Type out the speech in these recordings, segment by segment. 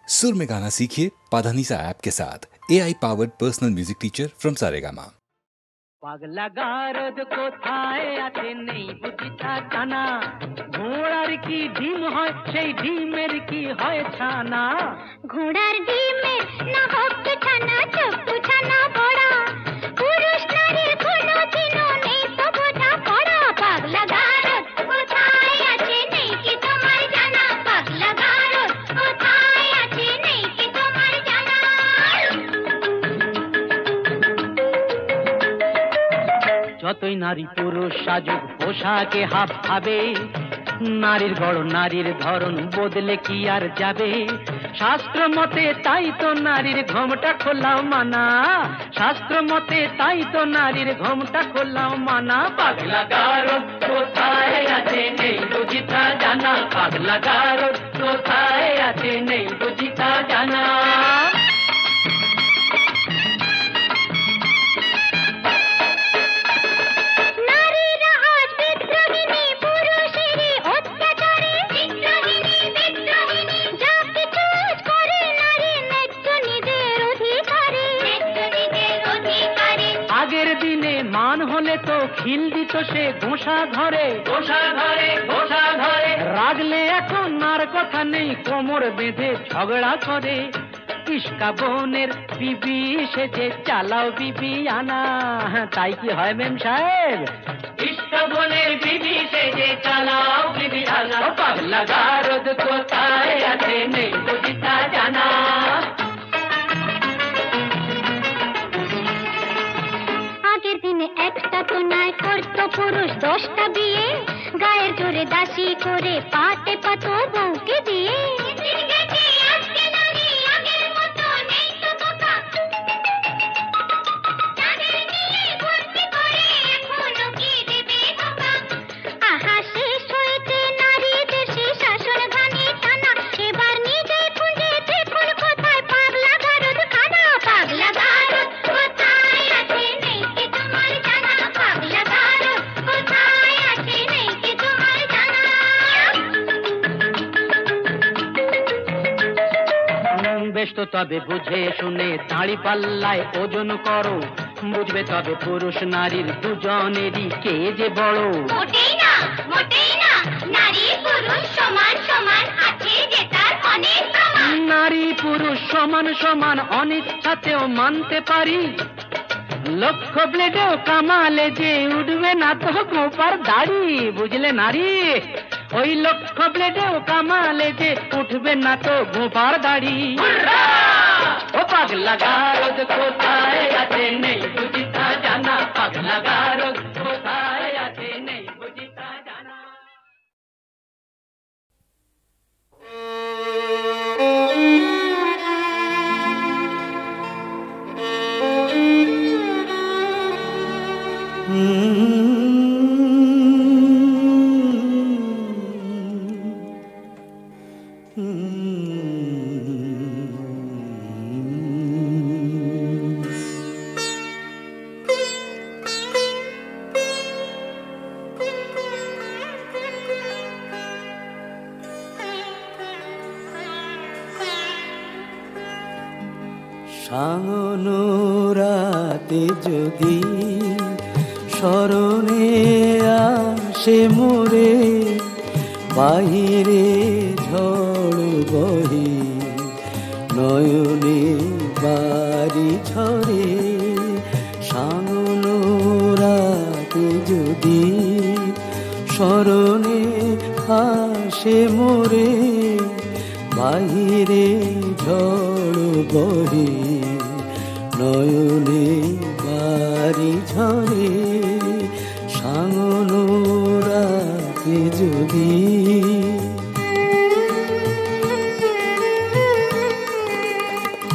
सुर में गाना सीखिए पाधानीसा ऐप के साथ। AI powered personal music teacher from Saregama. পাগলা গারদ কোথায় আছে নেই বুঝিতা জানা, ঘোড়ার কি ডিম হয় সেই ডিমের কি হয় ছানা, ঘোড়ার ডিমের না হোক ছানা চপ্পু ছানা বড়া, পুরুষ নারীর কোনো দিনও নেই তো বোঝা পড়া। পাগলা গারদ কোথায় আছে নেই কি তোমার জানা, পাগলা গারদ কোথায় আছে নেই কি তোমার জানা। যতই নারী পুরুষ সাজুক পোশাকে হাব ভাবে, নারীর গড় নারীর ধরন বদলে কি আর যাবে। শাস্ত্র মতে তাই তো নারীর ঘোমটা খোলাও মানা, শাস্ত্র মতে তাই তো নারীর ঘোমটা খোলাও মানা। পাগলা গারদ কোথায় আছে নেই বুঝিতা জানা, পাগলা গারদ কোথায় আছে নেই বুঝিতা জানা। মান হলে তো খিল দিত সে ঘোষা ঘরে, ঘোষা ঘরে, ঘোষা ঘরে। রাগলে এখন আর কথা নেই, কোমর বেঁধে ঝগড়া করে। ইস্কা বোনের বিবি সেজে চালাও বিবি আনা, তাই কি হয় মেম সাহেব? ইস্কা বোনের বিবি সেজে চালাও বিবি আনা। পাগলা গারদ কোথায় আছে নেই বুঝিতা জানা। একটা তো নয় করতো পুরুষ 10টা বিয়ে, গায়ের জোরে দাসী করে পাটে পাতো বউকে দিয়ে। আহা শেষ হয়েছে নারীদের সে শাসন ঘানি টানা, এবার নিজে খুঁজে দেখুন কোথায় পাগলা গারদ খানা। পাগলা গারদ কোথায় আছে নেই কি তোমার জানা, পাগলা গারদ কোথায় আছে নেই কি তোমার জানা। বেশ তো তবে বুঝে শুনে দাঁড়ি পাল্লায় ওজন করো, বুঝবে তবে পুরুষ নারীর দুজনেরই কে যে বড়। মোটেই না, মোটেই না, নারী পুরুষ সমান সমান আছে যে তার অনেক প্রমাণ। নারী পুরুষ সমান সমান অনিচ্ছাতেও মানতে পারি, লক্ষ ব্লেডেও কামালে যে উঠবে না তো গোপার দাড়ি। বুঝলে নারী, ওই লক্ষ ব্লেডেও কামালে যে উঠবে না তো গোপার দাড়ি। ও পাগলা গারদ কোথায় আছে নেই বুঝিতা জানা, পাগলা গারদ কোথায় আছে নেই বুঝিতা জানা। সাঙ্গনো রাতে যদি স্মরণে আসে মোরে, বাহিরে ঝড় বহে নয়নে বাড়ি ঝরে। সাঙ্গনো রাতে যদি স্মরণে আসে মোরে, বাহিরে ঝড় বহে নয়নে বাড়ি ঝরে। সাঙ্গনো রাতে যদি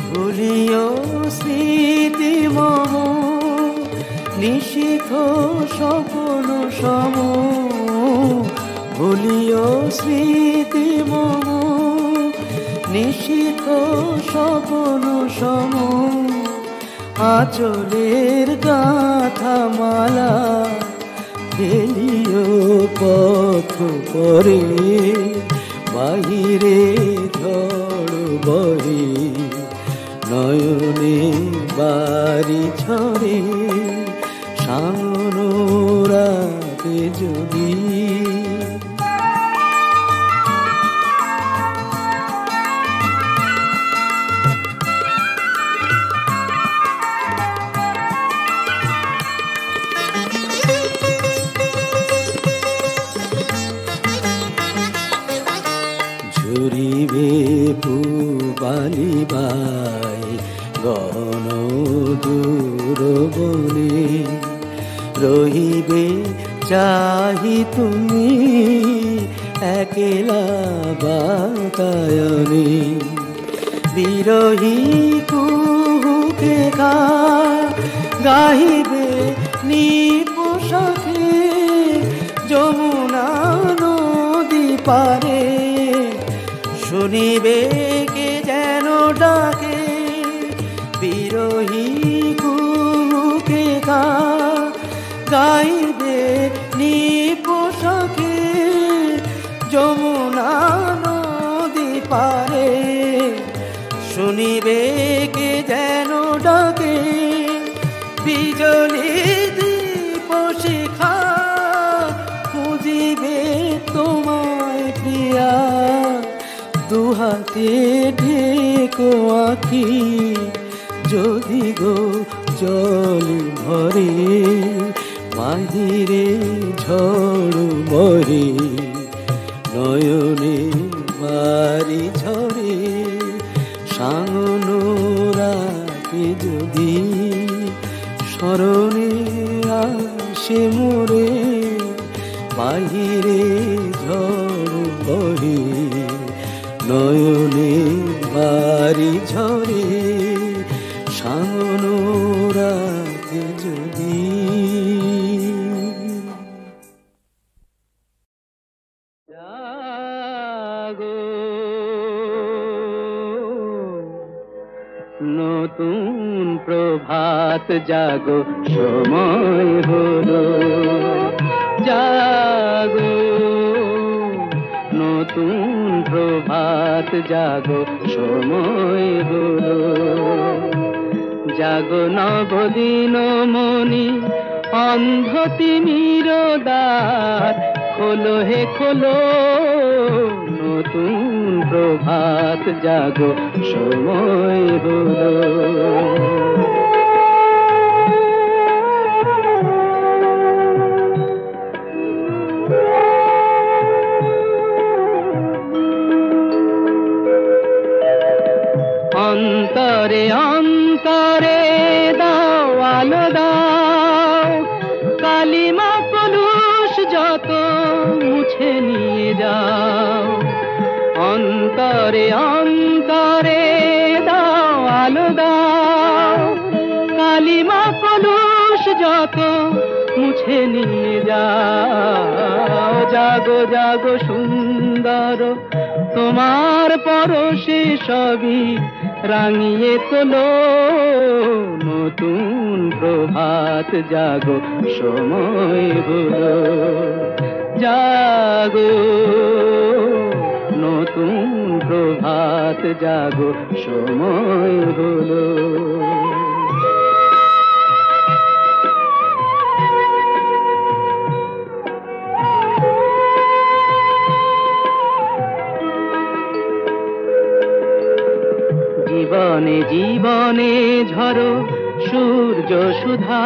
ভুলিও স্মৃতি মম, নিশিথ স্বপ্ন সম, ভুলিও স্মৃতি মম, নিশিথ স্বপ্ন সম। আঁচলের গাথা মালা ফেলিও পথ করে, বাহিরে ঝড় বহে নয়নে বাড়ি ঝরে সামনো রাতে যদি ঝরিবে পুবালি বাই গণ দূর বনে রহিবে চাহি তুমি একলা বাতায়নে বিরহী কুহুকে গাহিবে নিপোষাকে যমুনা নদী পারে শুনিবে কে যেন ডাকে বিরহী কুহুকে গাইবে নিপোষাকে যমুনা নদী পারে শুনিবে কে যেন ডাকে বিজলি দীপ শিখা খুঁজিবে তোমায় প্রিয়া দুহাতে ঢেকো আঁখি যদি গো জল ভরে বাহিরে ঝড় মরে নয়নে বাড়ি ঝরে সাঙ্গনো রাতে যদি স্মরণে আসে মোরে বাহিরে ঝড় বহে নয়নে বাড়ি ঝরে সাঙ্গনো রাতে যদি জাগো নতুন প্রভাত জাগো সময় হলো জাগো নতুন প্রভাত জাগো সময় হলো জাগো নবদিন মনি অন্ধ তিমির দ্বার খোলো হে খোলো নতুন প্রভাত জাগো সময় হলো অন্তরে অন্তরে দাও আলো দাও কালিমা কলুষ যত মুছে নিয়ে যাও অন্তরে অন্তরে দাও আলো দাও কালিমা কলুষ যত মুছে নিয়ে যাও জাগো জাগো সুন্দর তোমার পরশে সবই রাঙিয়ে তোলো নতুন প্রভাত জাগো সময় হলো জাগো নতুন প্রভাত জাগো সময় হলো জীবনে জীবনে ঝরো সূর্য সুধা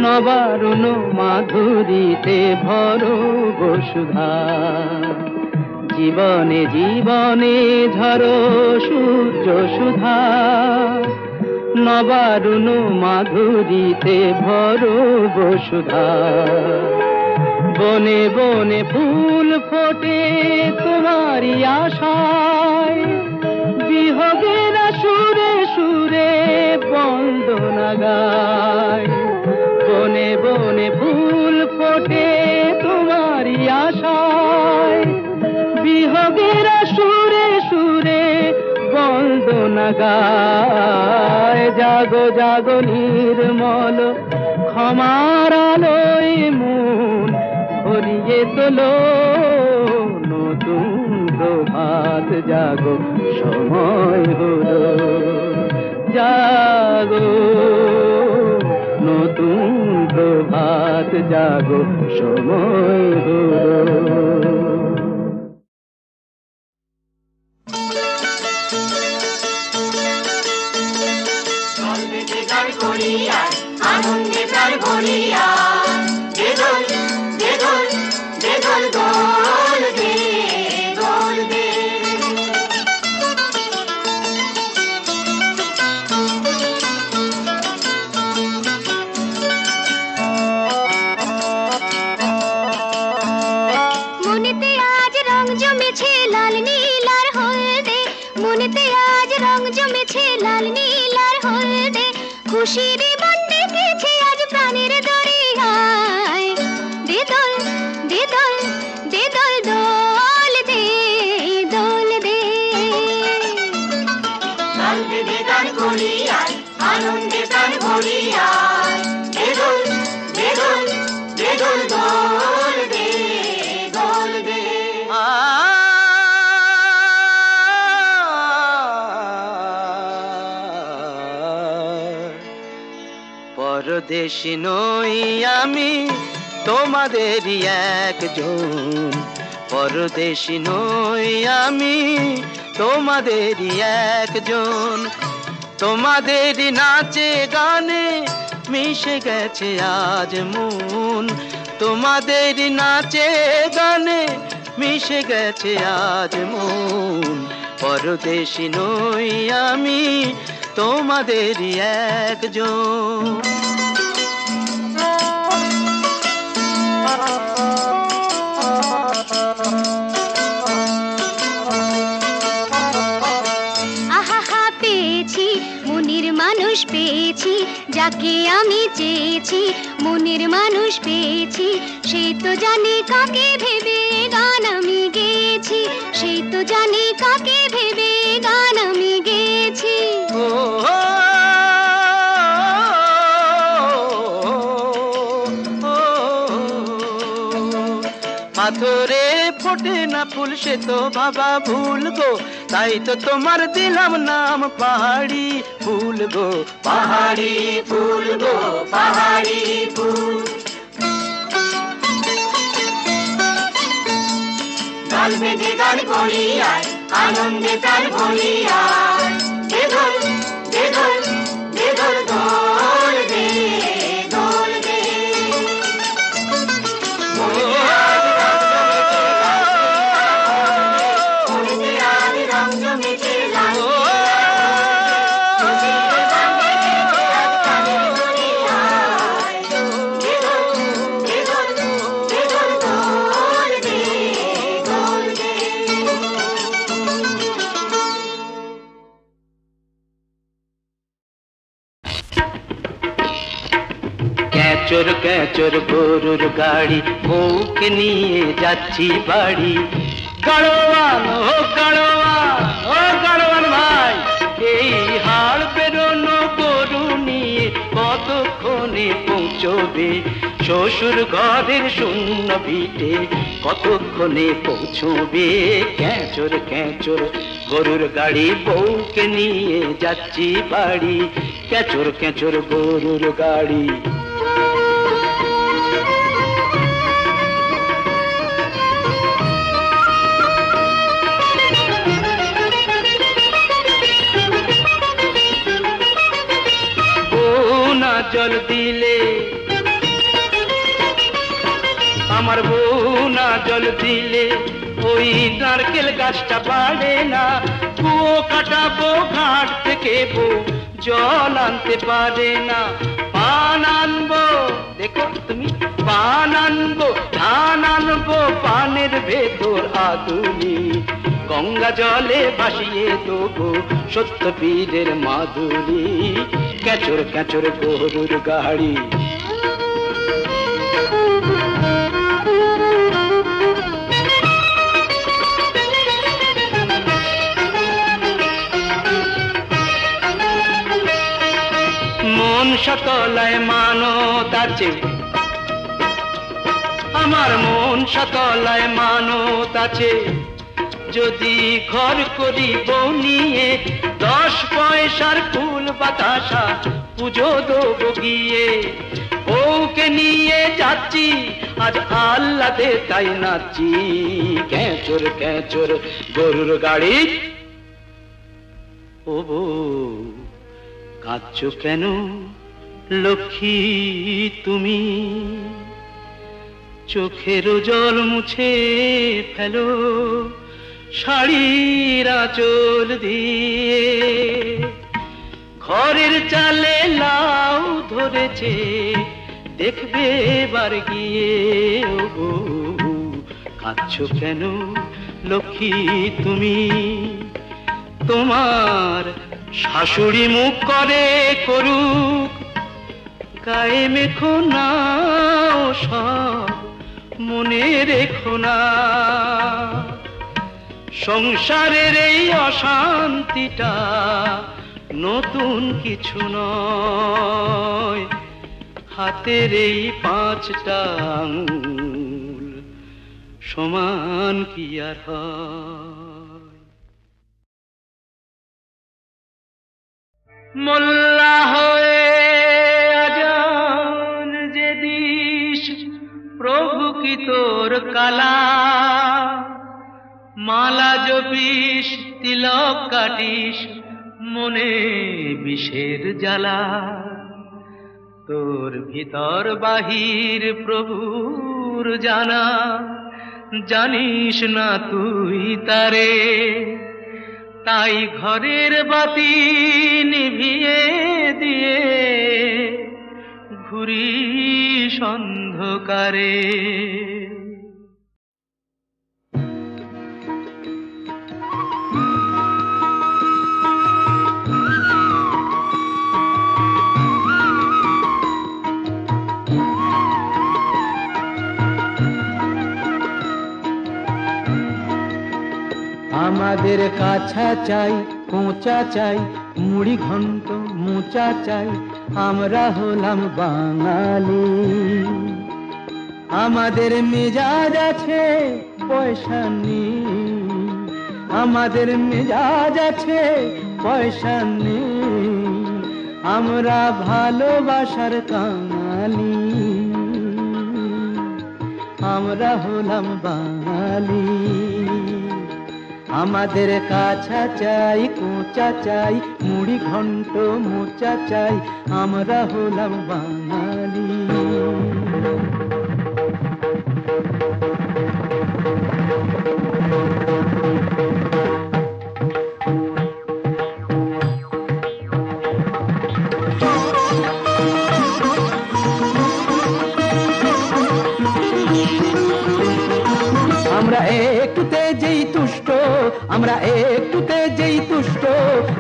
নবারুণ মাধুরীতে ভরো বসুধা জীবনে জীবনে ঝরো সূর্য সুধা নবারুণ মাধুরীতে ভরো বসুধা বনে বনে ফুল ফোটে তোমারই আশায় বিহগের সুরে সুরে বন্দনা গায় বনে বনে ফুল ফোটে তোমারই আশায় বিহগের সুরে সুরে বন্দনা গায় জাগো জাগো নির্মল ক্ষমার আলোয় মন ভরিয়ে তোলো নতুন প্রভা প্রভাত জাগো সময় হলো, জাগো নতুন প্রভাত জাগো সময় হলো। আনন্দে প্রাণ ভরিয়া দে দোল দে দোল দে দোল দোল দে দোল দে। মনেতে আজ রং জমেছে লাল নীল আর হলদে, মনেতে আজ রং জমেছে লাল নীল আর হলদে, খুশির বন্ডে গেছে আজ প্রাণের দরিয়ায় দে দোল দে দোল দে দোল দোল দে দোল দে। দোল দে দে গান করিয়া আনন্দে প্রাণ ভরিয়া দে দোল দে দোল দে দোল দোল দে দোল দে। পরদেশী নই আমি তোমাদেরই একজন, পরদেশী নই আমি তোমাদেরই একজন, তোমাদেরই নাচে গানে মিশে গেছে আজ মন, তোমাদেরই নাচে গানে মিশে গেছে আজ মন। পরদেশী নই আমি তোমাদেরই একজন। আহা পেয়েছি মনের মানুষ পেয়েছি, যাকে আমি চেয়েছি মনের মানুষ পেয়েছি, সেই তো জানে কাকে ভেবে গান আমি গেয়েছি, সেই তো জানে কাকে ভেবে গান আমি গেয়েছি। পাথরে ফোটে না ফুল সে তো বাবা ভুল গো, তাই তো তোমার দিলাম নাম পাহাড়ি ফুল গো, পাহাড়ি ফুল গো পাহাড়ি ফুল। দল বেঁধে গান করিয়া আনন্দে প্রাণ ভরিয়া দে দোল দে দোল দে দোল দোল দে দোল দে। মনেতে আজ রং জমেছে লাল ক্যাচর ক্যাচর গরুর গাড়ি বউকে নিয়ে যাচ্ছি বাড়ি। গাড়োয়ান ও গাড়োয়ান ও গাড়োয়ান ভাই, এই হাড় বেরোনো গরু নিয়ে কতক্ষণে পৌঁছবে? শ্বশুর ঘরের শূন্য ভিটে কতক্ষণে পৌঁছবে? ক্যাচর ক্যাচর গরুর গাড়ি বউকে নিয়ে যাচ্ছি বাড়ি। ক্যাচর ক্যাচর গরুর গাড়ি। জল দিলে আমার বউ না জল দিলে ওই নারকেল গাছটা বাড়ে না। কুয়ো কাটাবো ঘাট থেকে বউ জল আনতে পারে না। পান আনবো, দেখো তুমি, পান আনবো ধান আনবো পানের ভেতর আদুলি। গঙ্গা জলে ভাসিয়ে দেবো সত্য পীরের মাধুরী। ক্যাচর ক্যাচর গরুর গাড়ি। মন সকলায় মানত আছে, আমার মন সকলায় মানত আছে। যদি ঘর করি বউ নিয়ে 10 পয়সার ফুল বাতাসা পুজো দেবো গিয়ে বউকে নিয়ে যাচ্ছি আজ আল্লাদে তাই নাচি ক্যাঁচর ক্যাঁচর গরুর গাড়ি ও বউ কাঁদছো কেন লক্ষ্মী তুমি চোখের জল মুছে ফেলো শাড়ির আঁচল দিয়ে ঘরের চালে লাউ ধরেছে দেখবে বার গিয়ে ও কাঁদছো কেন লক্ষ্মী তুমি তোমার শাশুড়ি মুখ করে করুক গায়ে মেখো না সব মনে রেখো না সংসারের এই অশান্তিটা নতুন কিছু নয় হাতের এই 5টা আঙুল সমান কি আর হয় মোল্লা হয়ে আজান যে দিস প্রভু কি তোর কালা মালা জপিস তিলক কাটিস মনে বিষের জ্বালা তোর ভিতর বাহির প্রভুর জানা জানিস না তুই তারে তাই ঘরের বাতি নিভিয়ে দিয়ে ঘুরিস অন্ধকারে আমাদের কাছা চাই কোঁচা চাই মুড়ি ঘন্ট মোচা চাই আমরা হলাম বাঙালি আমাদের মেজাজ আছে পয়সা নেই আমাদের মেজাজ আছে পয়সা নেই আমরা ভালোবাসার কাঙালি আমরা হলাম বাঙালি আমাদের কাছা চাই কোঁচা চাই মুড়ি ঘন্ট মোচা চাই আমরা হলাম বাঙালি আমরা একটুতে যেই তুষ্ট আমরা একটুতে যেই তুষ্ট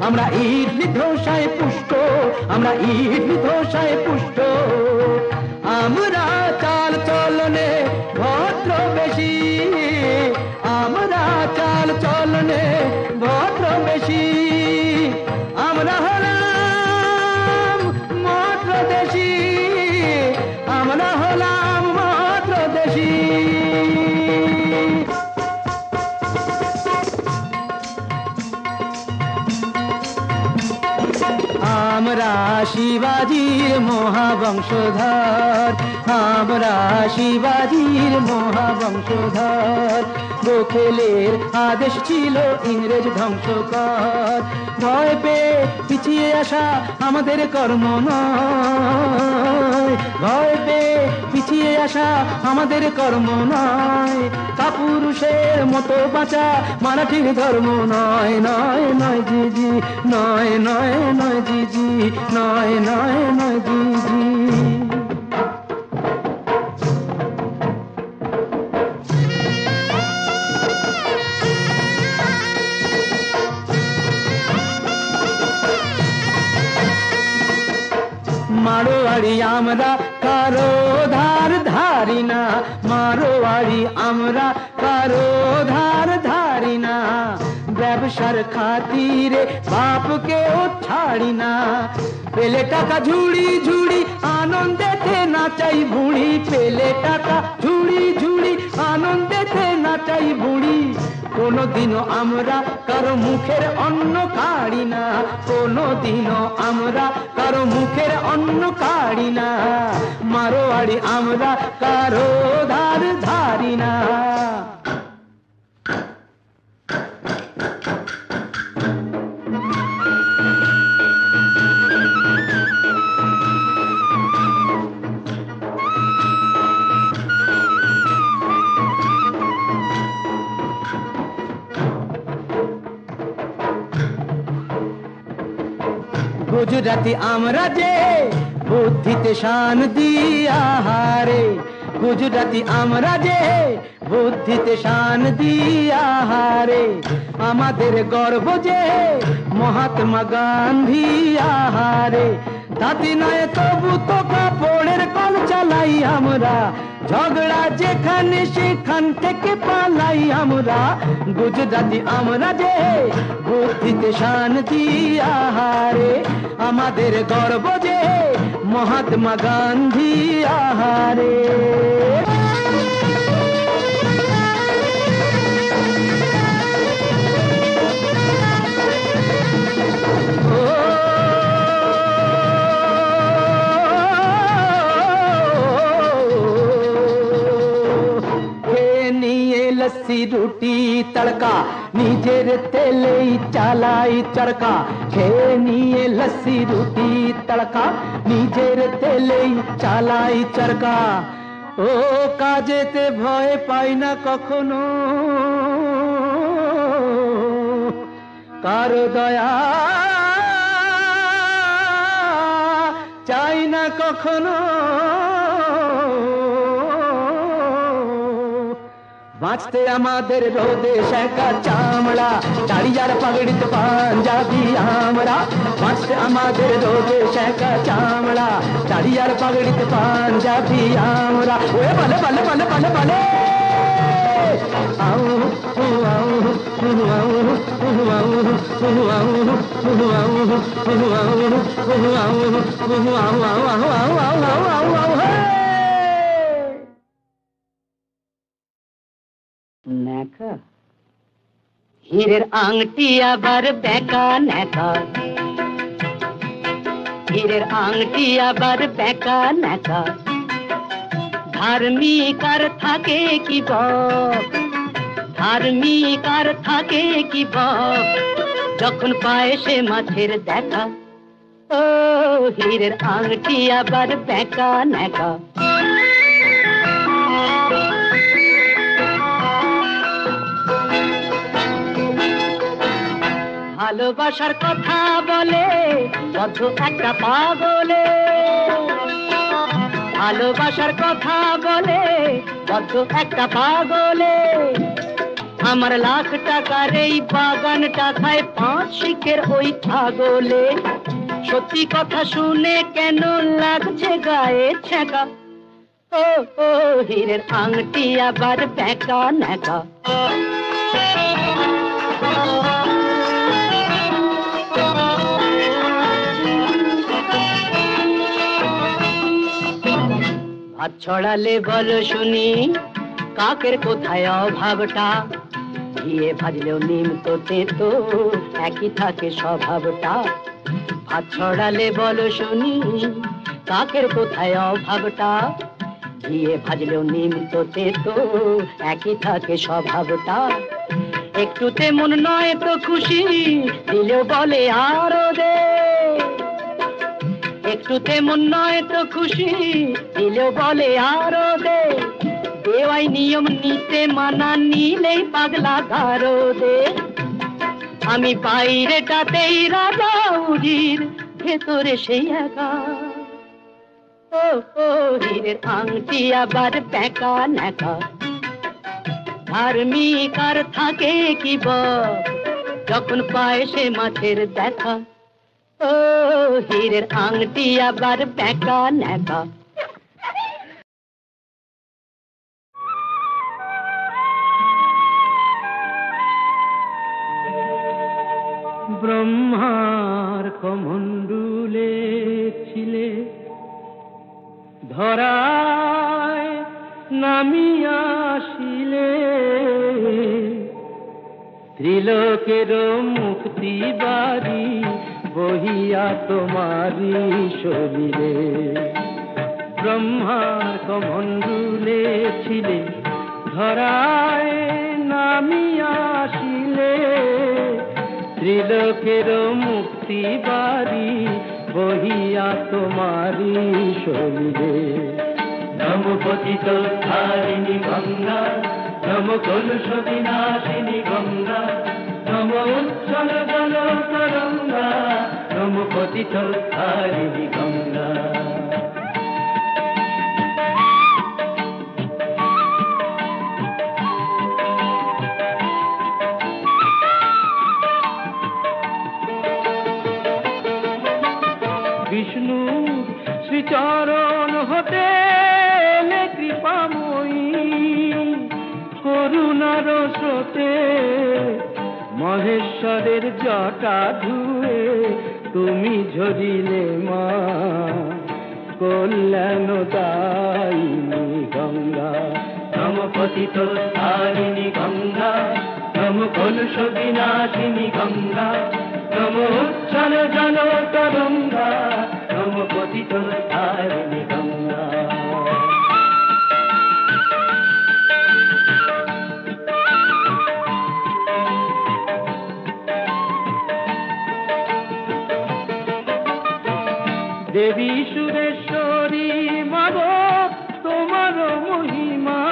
আমরা ইডলি ধোসায় পুষ্ট আমরা ইডলি ধোসায় পুষ্ট আমরা চাল চলনে ভদ্র বেশি আমরা চাল চলনে ভদ্র বেশি আমরা হলাম মাত্র দেশি আমরা হলাম মাত্র দেশি আমরা শিবাজির মহাবংশধর আমরা শিবাজির মহাবংশধর গোখেলের আদেশ ছিল ইংরেজ ধ্বংস কর ভয় পেয়ে পিছিয়ে আসা আমাদের কর্ম নয় ভয় পেয়ে পিছিয়ে আসা আমাদের কর্ম নয় কাপুরুষের মতো বাঁচা মারাঠির ধর্ম নয় নয় নয় জিজি নয় নয় নয় জিজি নয় নয় নয় জিজি মারোয়ারি আমরা কারো ধার ধারি না মারোয়ারি আমরা কারো ধার ধারি না ব্যবসার খাতিরে বাপকেও ছাড়ি না। পেলে টাকা ঝুড়ি ঝুড়ি আনন্দেতে নাচাই বুড়ি, পেলে টাকা ঝুড়ি ঝুড়ি আনন্দেতে নাচাই বুড়ি। কোনোদিনও আমরা কারো মুখের অন্ন কাড়ি না, কোনোদিনও আমরা কারো মুখের অন্ন কাড়ি না। মারোয়াড়ি আমরা কারো ধার ধারি না। গুজরাতি আমরা যে বুদ্ধিতে শান দিয়া হারে, গুজরাতি আমরা যে বুদ্ধিতে শান দিয়া হারে। আমাদের গর্ব যে মহাত্মা গান্ধী আহারে। তাতে নয় তবু তো কাপড়ের কল চালাই আমরা, ঝগড়া যেখানে সেখান থেকে পালাই আমরা। গুজরাটি আমরা যে বুদ্ধিতে শান দিয়া হারে। আমাদের গর্ব যে মহাত্মা গান্ধী আহারে। लस्सी रोटी तड़का निजेर तेले चालाई चरका। खेये निये लस्सी रोटी तड़का निजेर तेले चालाई चरका। ও কাজেতে ভয় পাই না কখনো, কারো দয়া চাই না কখনো। বাঁচতে আমাদের রোদে শেখা চামড়া, দাড়িয়ার পাগড়িতে পাঞ্জাবি আমরা। বাঁচতে আমাদের রোদে শেখা চামড়া, দাড়িয়ার পাগড়িতে পাঞ্জাবি আমরা। ওরে বলে বলে বলে বলে বলে আউ হু আউ হু আউ হু আউ হু আউ হু আউ হু আউ হু আউ হু আউ আউ আউ আউ আউ আউ আউ। নেকা হীরের আংটি আবার বেকা নেকা, হীরের আংটি আবার বেকা নেকা। ধার্মিক আর থাকে কি বক, ধার্মিক আর থাকে কি বক, যখন পায় সে মাছের দেখা। ও হীরের আংটি আবার বেকা নেকা। ভালোবাসার কথা বলে বদ্ধ একটা পাগলে, ভালোবাসার কথা বলে বদ্ধ একটা পাগলে। আমার লাখ টাকার এই বাগানটা খায় 5 শিখের ওই ছাগলে। সত্যি কথা শুনে কেন লাগছে গায়ে ছ্যাঁকা। ও ও হীরের আংটি আবার বেকা নেকা। হাত ছড়ালে বলো শুনি কাকের কোথায় অভাবটা। ঘিয়ে ভাজলেও নিম তো তেতো একই থাকে স্বভাবটা। হাত ছড়ালে বলো শুনি কাকের কোথায় অভাবটা। ঘিয়ে ভাজলেও নিম তো তেতো একই থাকে স্বভাবটা। একটুতে মন নয় তো খুশি দিলেও বলে আরো দে। একটুতে মন নয় তো খুশি দিলেও বলে আরো দে। দেওয়াই নিয়ম নিতে মানা নিলেই পাগলা গারো দে। আমি বাইরেটাতেই রাজা উজির, ভেতরে সেই একা। ও ও হীরের আংটি আবার বেকা নেকা। ধার্মিক আর থাকে কি বক, যখন পায় সে মাছের দেখা। ও হীরের আংটি আবার বেকা নেকা। ব্রহ্মার কমণ্ডুলে ছিলে ধরায় নামিয়া আসিলে ত্রিলোকের মুক্তি বাড়ি বহিয়া তোমারি শরীরে ব্রহ্মার কমণ্ডুলে ছিলে ধরায় নামিয়া আসিলে ত্রিলোকের মুক্তি বাড়ি বহিয়া তোমারি শরীরে নম পতিত ধারিণী গঙ্গা নম কলুষ বিনাশিনী গঙ্গা নম উজ্জ্বল জল তরঙ্গা নম পতিত ধারিণী গঙ্গা বিষ্ণু শ্রীচরণ হতে কৃপাময়ী করুণার স্রোতে মহেশ্বরের জটা ধুয়ে তুমি ঝরিলে মা কল্যাণ দায়িনী গঙ্গা নম পতিত ধারিণী গঙ্গা নম কলুষ বিনাশিনী গঙ্গা নম উজ্জ্বল জল তরঙ্গা নম পতিত ধারিণী গঙ্গা দেবী সুরেশ্বরী মাগ তোমার মহিমা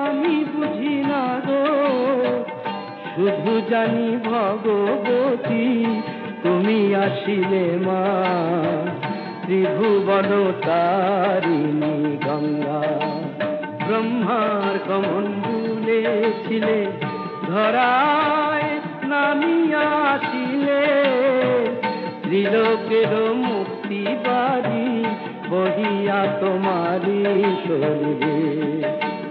আমি বুঝি না গো শুধু জানি ভগবতী তুমি আসিলে মা ত্রিভুবন তারিণী গঙ্গা ব্রহ্মার কমণ্ডুলে ছিলে ধরায় নামিয়া আসিলে ত্রিলোকের মুক্তি বাড়ি বহিয়া তোমারি শরীরে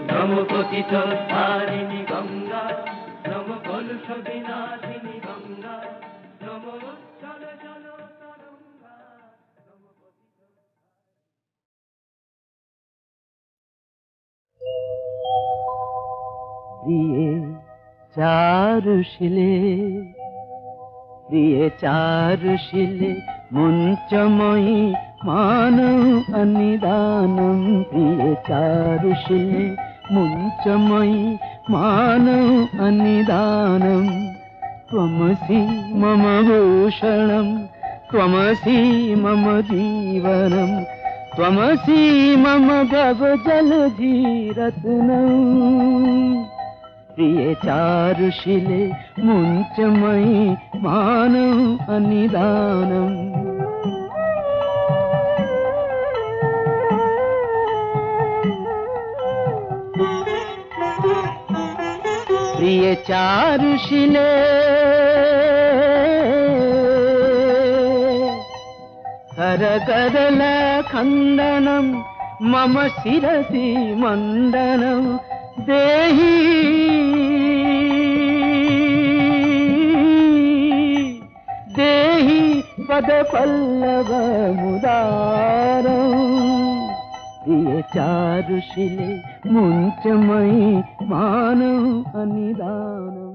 নম পতিত ধারিণী গঙ্গা নম কলুষ বিনাশিনী গঙ্গা নম উজ্জ্বল জল তরঙ্গা নম পতিত প্রিয়ে চারুশিলে প্রিয়ে চাरुशिले मुञ्चमयि मानव अनिदानं प्रिये चारुशिले मुञ्चमयि मानव अनिदानं त्वमसि मम भूषणं त्वमसि मम जीवनं त्वमसि मम भवजलधिरत्नम् प्रिये चारुशिले मुञ्चमयि मानव अनिदानम् प्रिये चारुशिले करकरल खण्डनं मम शिरसि मण्डनं देहि देहि पदपल्लवमुदारं प्रिये चारुशिले मुञ्चमयि मानव अनिदानम्